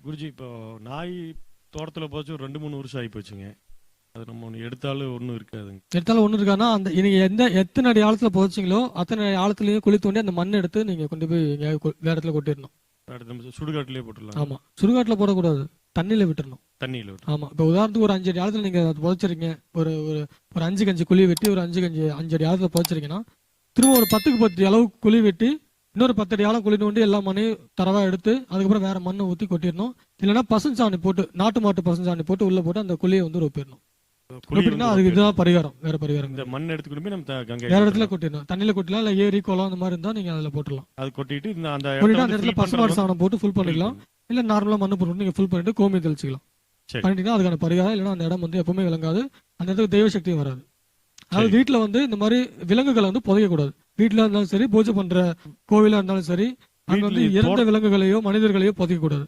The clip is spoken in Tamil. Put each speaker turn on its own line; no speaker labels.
குருஜி இப்போ நாய் தோட்டத்துல போச்சு ஒரு 2-3 வருஷம் ஆகி போச்சுங்க. அது நம்ம ஒன்று எடுத்தாலும் ஒன்றும் இருக்காதுங்க.
எடுத்தாலும் ஒண்ணு இருக்கான்னா, அந்த நீங்க எத்தனை அடி ஆழத்துல புதைச்சீங்களோ அத்தனை ஆழத்துலயும் குழி தோண்டி அந்த மண்ணை எடுத்து நீங்க கொண்டு போய் எங்கேயாவது வேற இடத்துல கொட்டிடணும்.
அடுத்து நம்ம சுடுகாட்டிலே போட்டுடலாம்.
ஆமா, சுடுகாட்டுல போடக்கூடாது, தண்ணியில விட்டுறணும்.
தண்ணியில் விட்டு.
ஆமா, இப்போ உதாரணத்துக்கு ஒரு 5 அடி ஆழத்துல நீங்க அதை புதைச்சிருக்கீங்க, ஒரு ஒரு ஒரு 5 கஞ்சி குழி வெட்டி ஒரு 5 அடி ஆழத்துல புதைச்சிருக்கீங்கன்னா, திரும்ப ஒரு 10க்கு 10 அளவுக்கு குழி வெட்டி இன்னொரு 10 அடி ஆழம் குழி நோண்டி எல்லா மண்ணையும் தரவா எடுத்து அதுக்கப்புறம் வேற மண்ணை ஊற்றி கொட்டிடணும். இல்லைன்னா பசுஞ்சாணி போட்டு, நாட்டு மாட்டு பசுஞ்சாணி போட்டு உள்ள போட்டு அந்த குழியை வந்து ரொப்பிடணும். ரொப்பிட்டுனா அதுக்கு இதுதான் பரிகாரம், வேற பரிகாரம்.
இந்த மண் எடுத்துக்கிட்டு போய் நம்ம கங்கை
வேற இடத்துல கொட்டிடணும். தண்ணியில கொட்டலாம், இல்ல ஏரி குளம் அந்த மாதிரி இருந்தா நீங்க அதுல போட்டுடலாம்.
அது கொட்டிட்டு அந்த
கொட்டிட்டு அந்த இடத்துல பசுமாடு சாணம் போட்டு ஃபுல் பண்ணிக்கலாம். இல்ல நார்மலா மண்ணு போட்டு நீங்க ஃபுல் பண்ணிட்டு கோமி தெளிச்சுக்கலாம். பண்ணிட்டீங்கன்னா அதுக்கான பரிகாரம். இல்லைன்னா அந்த இடம் வந்து எப்பவுமே விளங்காது, அந்த இடத்துக்கு தெய்வ சக்தியும் வராது. அதாவது வீட்டுல வந்து இந்த மாதிரி விலங்குகளை வந்து புதைக்க கூடாது. வீட்டுல இருந்தாலும் சரி, பூஜை பண்ற கோவிலா இருந்தாலும் சரி, அங்க வந்து இறந்த விலங்குகளையோ மனிதர்களையோ புதைக்க கூடாது.